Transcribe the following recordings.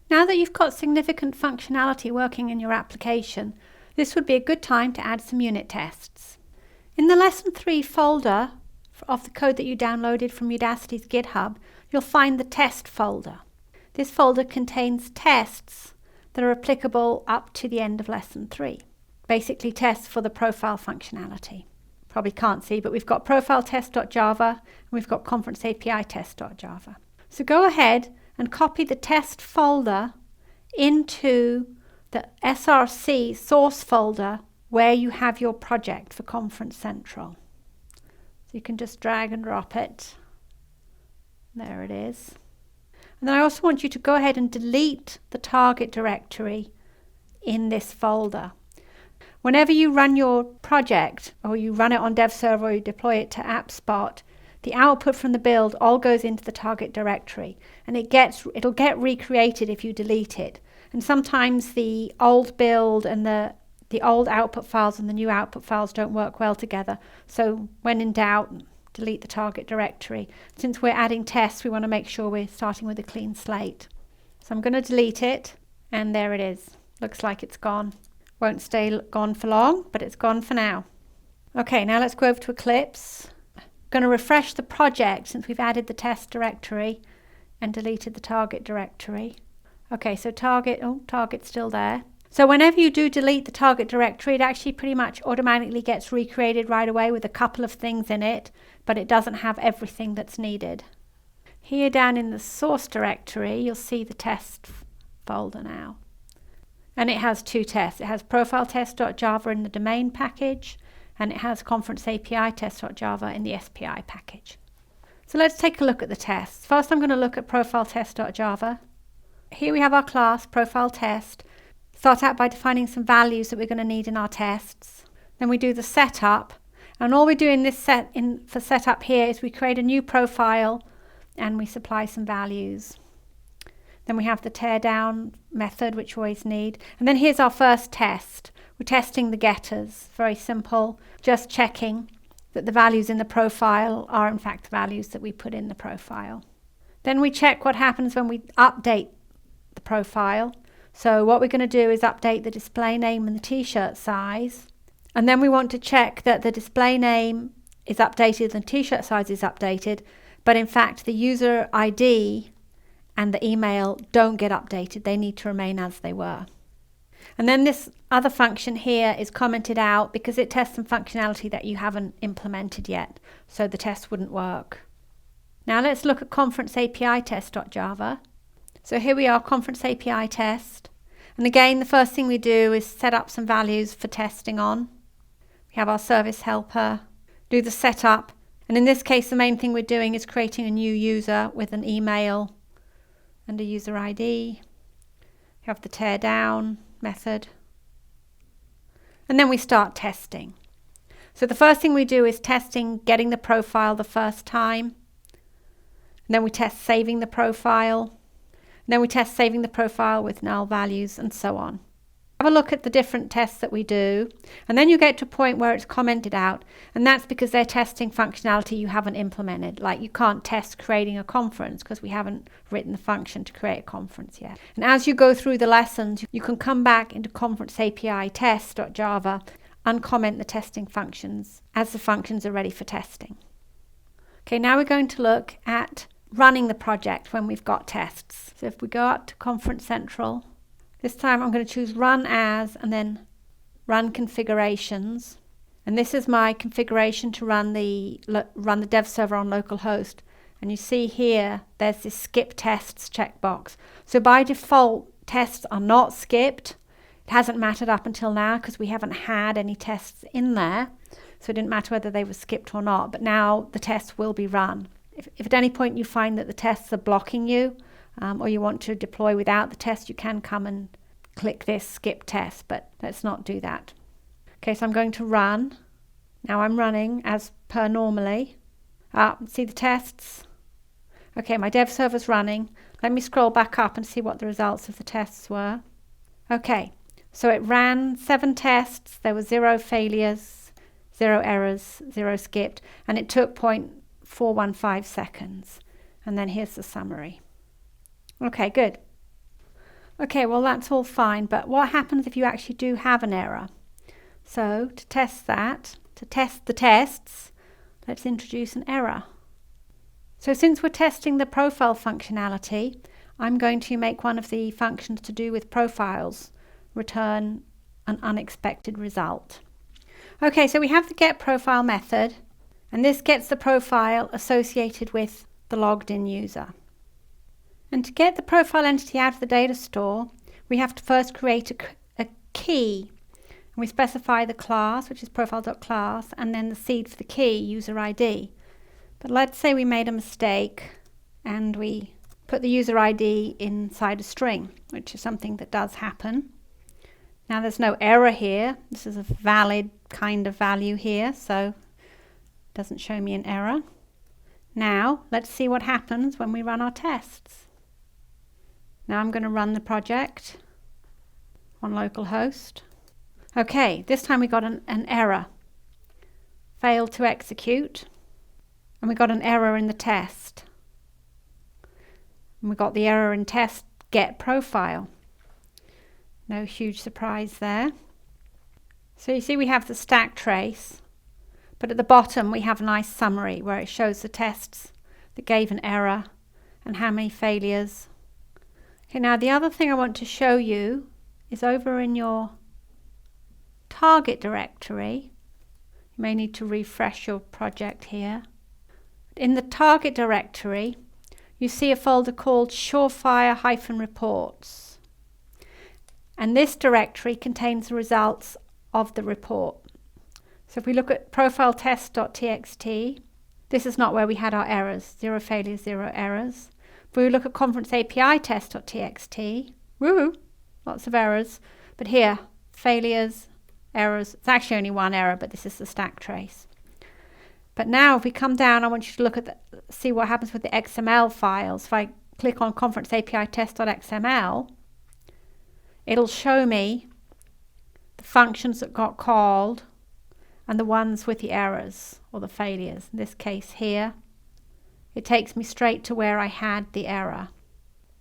Now that you've got significant functionality working in your application, this would be a good time to add some unit tests. In the Lesson 3 folder of the code that you downloaded from Udacity's GitHub, you'll find the test folder. This folder contains tests that are applicable up to the end of Lesson 3. Basically tests for the profile functionality. Probably can't see, but we've got profile test.java and we've got conference API test.java. So go ahead and copy the test folder into the SRC source folder where you have your project for Conference Central. So you can just drag and drop it. There it is. And then I also want you to go ahead and delete the target directory in this folder. Whenever you run your project, or you run it on dev server, or you deploy it to AppSpot, the output from the build all goes into the target directory, and it'll get recreated if you delete it. And sometimes the old build and the old output files and the new output files don't work well together. So when in doubt, delete the target directory. Since we're adding tests, we want to make sure we're starting with a clean slate. So I'm going to delete it, and there it is. Looks like it's gone. Won't stay gone for long, but it's gone for now. Okay, now let's go over to Eclipse. I'm going to refresh the project since we've added the test directory and deleted the target directory. Okay, so target's still there. So whenever you do delete the target directory, it actually pretty much automatically gets recreated right away with a couple of things in it, but it doesn't have everything that's needed. Here down in the source directory, you'll see the test folder now. And it has two tests. It has profile test.java in the domain package, and it has conference API test.java in the SPI package. So let's take a look at the tests. First, I'm going to look at profile test.java. Here we have our class, profile test. Start out by defining some values that we're going to need in our tests. Then we do the setup. And all we do in this for setup here is we create a new profile and we supply some values. Then we have the teardown method, which we always need. And then here's our first test. We're testing the getters. Very simple. Just checking that the values in the profile are in fact the values that we put in the profile. Then we check what happens when we update the profile. So what we're going to do is update the display name and the t-shirt size. And then we want to check that the display name is updated and t-shirt size is updated. But in fact, the user ID and the email don't get updated. They need to remain as they were. And then this other function here is commented out because it tests some functionality that you haven't implemented yet. So the test wouldn't work. Now let's look at conference API test.java. So here we are, conference API test. And again, the first thing we do is set up some values for testing on. We have our service helper, do the setup. And in this case, the main thing we're doing is creating a new user with an email and a user ID. We have the teardown method. And then we start testing. So the first thing we do is testing getting the profile the first time. And then we test saving the profile. And then we test saving the profile with null values and so on. Have a look at the different tests that we do, and then you get to a point where it's commented out, and that's because they're testing functionality you haven't implemented. Like you can't test creating a conference because we haven't written the function to create a conference yet. And as you go through the lessons, you can come back into conference API test.java, uncomment the testing functions as the functions are ready for testing. Okay, now we're going to look at running the project when we've got tests. So if we go up to Conference Central, this time I'm going to choose Run As and then Run Configurations. And this is my configuration to run the dev server on localhost. And you see here, there's this Skip Tests checkbox. So by default, tests are not skipped. It hasn't mattered up until now because we haven't had any tests in there. So it didn't matter whether they were skipped or not. But now the tests will be run. If at any point you find that the tests are blocking you, or you want to deploy without the test, you can come and click this skip test, but let's not do that. Okay, so I'm going to run. Now I'm running as per normally. See the tests? Okay, my dev server's running. Let me scroll back up and see what the results of the tests were. Okay, so it ran 7 tests. There were 0 failures, 0 errors, 0 skipped, and it took 0.415 seconds. And then here's the summary. Okay, good. Okay, well that's all fine, but what happens if you actually do have an error? So to test that, to test the tests, let's introduce an error. So since we're testing the profile functionality, I'm going to make one of the functions to do with profiles return an unexpected result. Okay, so we have the getProfile method, and this gets the profile associated with the logged in user. And to get the profile entity out of the data store, we have to first create a key. And we specify the class, which is profile.class, and then the seed for the key, user ID. But let's say we made a mistake and we put the user ID inside a string, which is something that does happen. Now there's no error here. This is a valid kind of value here, so it doesn't show me an error. Now let's see what happens when we run our tests. Now I'm going to run the project on localhost. Okay, this time we got an error. Failed to execute. And we got an error in the test. And we got the error in test getProfile. No huge surprise there. So you see we have the stack trace, but at the bottom we have a nice summary where it shows the tests that gave an error and how many failures. Okay, now the other thing I want to show you is over in your target directory. You may need to refresh your project here. In the target directory, you see a folder called surefire-reports. And this directory contains the results of the report. So if we look at profiletest.txt, this is not where we had our errors, 0 failures, 0 errors. If we look at conference API test.txt, woo, lots of errors, but here, failures, errors, it's actually only one error, but this is the stack trace. But now if we come down, I want you to look at see what happens with the XML files. If I click on conference API test.xml, it'll show me the functions that got called and the ones with the errors or the failures. In this case here, it takes me straight to where I had the error.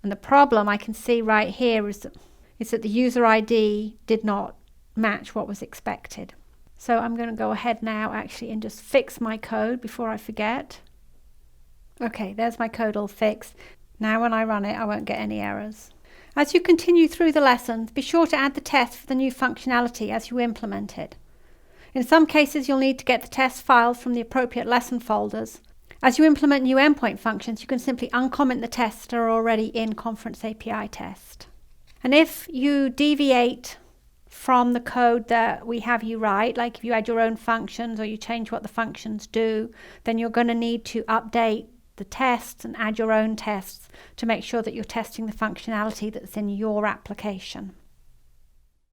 And the problem I can see right here is that the user ID did not match what was expected. So I'm going to go ahead now actually and just fix my code before I forget. Okay, there's my code all fixed. Now when I run it, I won't get any errors. As you continue through the lessons, be sure to add the test for the new functionality as you implement it. In some cases, you'll need to get the test files from the appropriate lesson folders. As you implement new endpoint functions, you can simply uncomment the tests that are already in Conference API test. And if you deviate from the code that we have you write, like if you add your own functions or you change what the functions do, then you're going to need to update the tests and add your own tests to make sure that you're testing the functionality that's in your application.